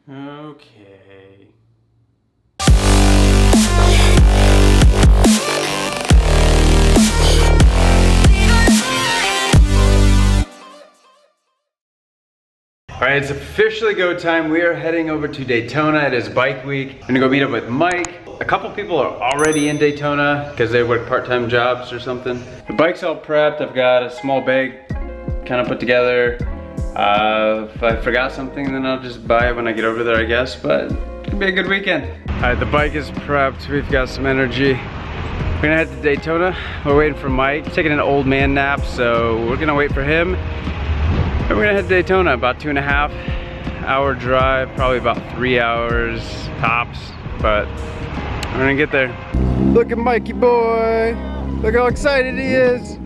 Okay. Alright, it's officially go time. We are heading over to Daytona. It is bike week. I'm gonna go meet up with Mike. A couple people are already in Daytona because they work part-time jobs or something. The bike's all prepped. I've got a small bag kind of put together. If I forgot something, then I'll just buy it when I get over there, I guess. But it's gonna be a good weekend. Alright, the bike is prepped. We've got some energy. We're gonna head to Daytona. We're waiting for Mike. Taking an old man nap, so we're gonna wait for him. And we're gonna head to Daytona, about 2.5 hour drive, probably about 3 hours tops, but we're gonna get there. Look at Mikey boy. Look how excited he is.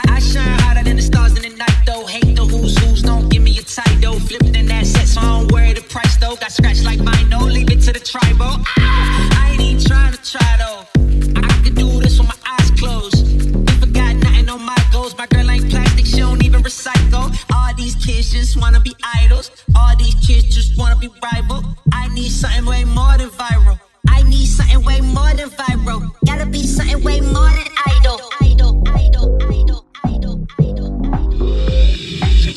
I shine hotter than the stars in the night though. Hate the who's, don't give me a title. Flipping in assets, so I don't worry the price though. Got scratched like vinyl, leave it to the tribal. I ain't even trying to try though. I could do this with my eyes closed. Never got nothing on my goals. My girl ain't plastic, she don't even recycle. All these kids just wanna be idols. All these kids just wanna be rival. I need something way more than viral. I need something way more than viral. Gotta be something way more than idol.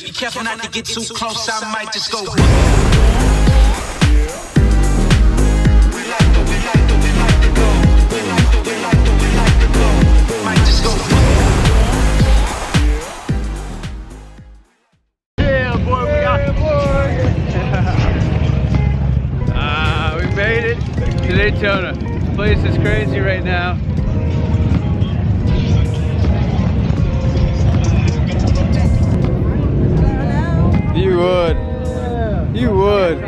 Be careful not to get too close, I might just go. Might just go. Yeah, boy, we got it, boy. We made it to Daytona. This place is crazy right now. You would. You would.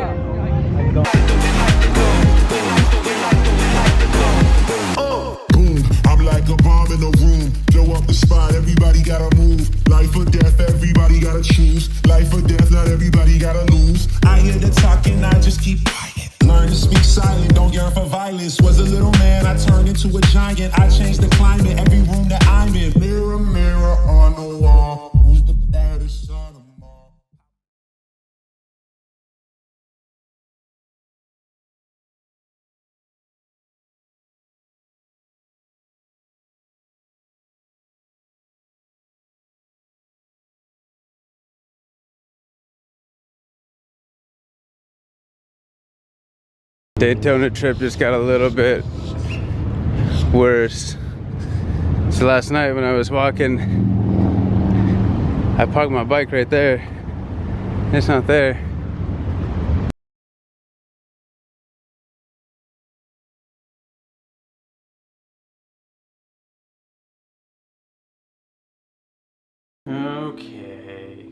Boom, I'm like a bomb in a room. Blow up the spot, everybody gotta move. Life or death, everybody gotta choose. Life or death, not everybody gotta lose. I hear the talking, I just keep quiet. Learn to speak silent, don't yearn for violence. Was a little man, I turned into a giant. I changed the climate, every room that I'm in. Mirror, mirror on the wall, who's the baddest son of them all? Daytona trip just got a little bit worse. So last night when I was walking, I parked my bike right there. It's not there. Okay.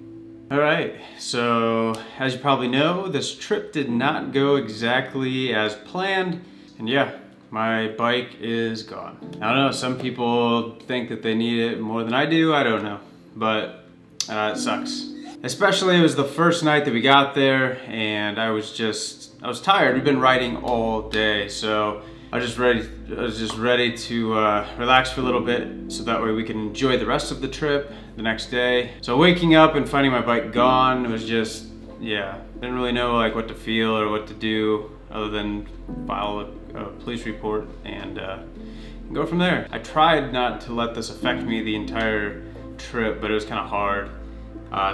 All right, so as you probably know, this trip did not go exactly as planned, and yeah, my bike is gone. I don't know, some people think that they need it more than I do, I don't know, but it sucks. Especially it was the first night that we got there, and I was tired. We've been riding all day, so I was just ready to relax for a little bit so that way we can enjoy the rest of the trip the next day. So waking up and finding my bike gone was just, yeah, didn't really know like what to feel or what to do other than file a police report and go from there. I tried not to let this affect me the entire trip, but it was kind of hard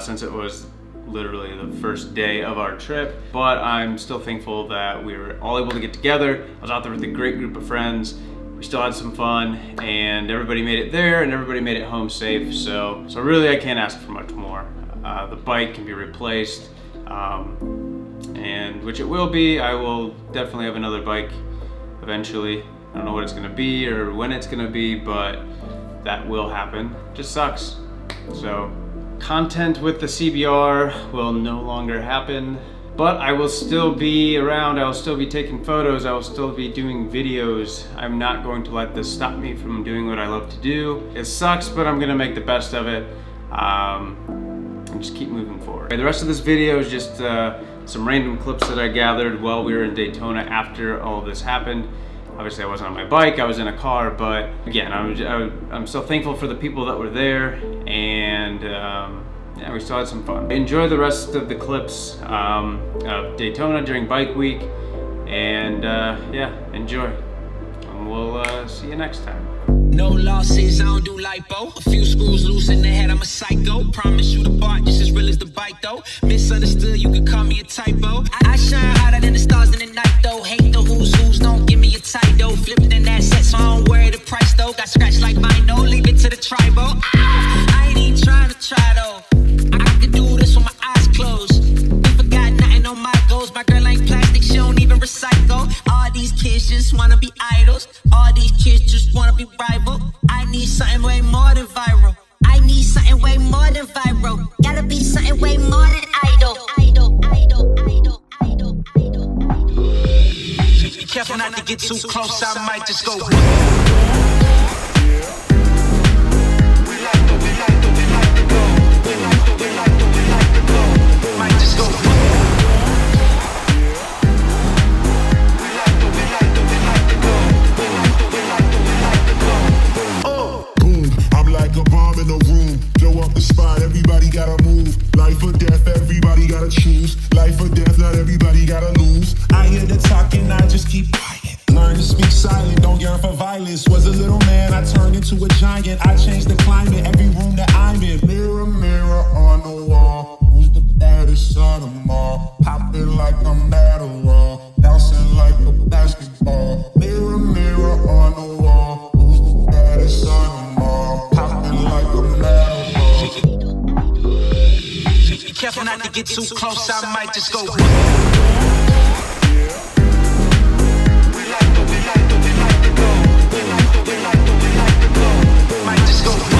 since it was literally the first day of our trip, but I'm still thankful that we were all able to get together. I was out there with a great group of friends. We still had some fun, and everybody made it there, and everybody made it home safe. So really, I can't ask for much more. The bike can be replaced, and which it will be. I will definitely have another bike eventually. I don't know what it's gonna be or when it's gonna be, but that will happen. Just sucks. So content with the CBR will no longer happen, but I will still be around. I will still be taking photos. I will still be doing videos. I'm not going to let this stop me from doing what I love to do. It sucks, but I'm gonna make the best of it and just keep moving forward. The rest of this video is just some random clips that I gathered while we were in Daytona after all of this happened. Obviously I wasn't on my bike, I was in a car, but again, I'm still thankful for the people that were there, and yeah, we still had some fun. Enjoy the rest of the clips of Daytona during bike week, and yeah, enjoy. And we'll see you next time. No losses, I don't do lipo. A few screws loose in the head, I'm a psycho. Promise you the bar just as real as the bike though. Misunderstood, you could call me a typo. I shine hotter than the stars in the night though. Hate the who's, don't give me a title. Flipping an asset, so I don't worry the price though. Got scratched like mine, no, leave it to the tribal. I ain't even trying to try though. I could do this with my eyes closed. We forgot nothing on my goals. My girl ain't plastic, she don't even recycle. All these kids just wanna be idols. All these kids just wanna be rival. I need something way more than viral. I need something way more than viral. Gotta be something way more than idol. Be careful not to get too close, I might just go. Might just go. Boom, I'm like a bomb in a room. Blow up the spot, everybody gotta move. Life or death, everybody gotta choose. Life or death, not everybody gotta lose. I hear the talking, I just keep quiet. Learn to speak silent, don't yearn for violence. Was a little man, I turned into a giant. I changed the climate, every room that I'm in. Mirror, mirror on the wall, who's the baddest of them all? Popping like a Adderall, bouncing like a basketball. Mirror, mirror on the wall, who's the baddest of them all? Popping like a Adderall. Be careful not to get too close, I might just go. Might just go.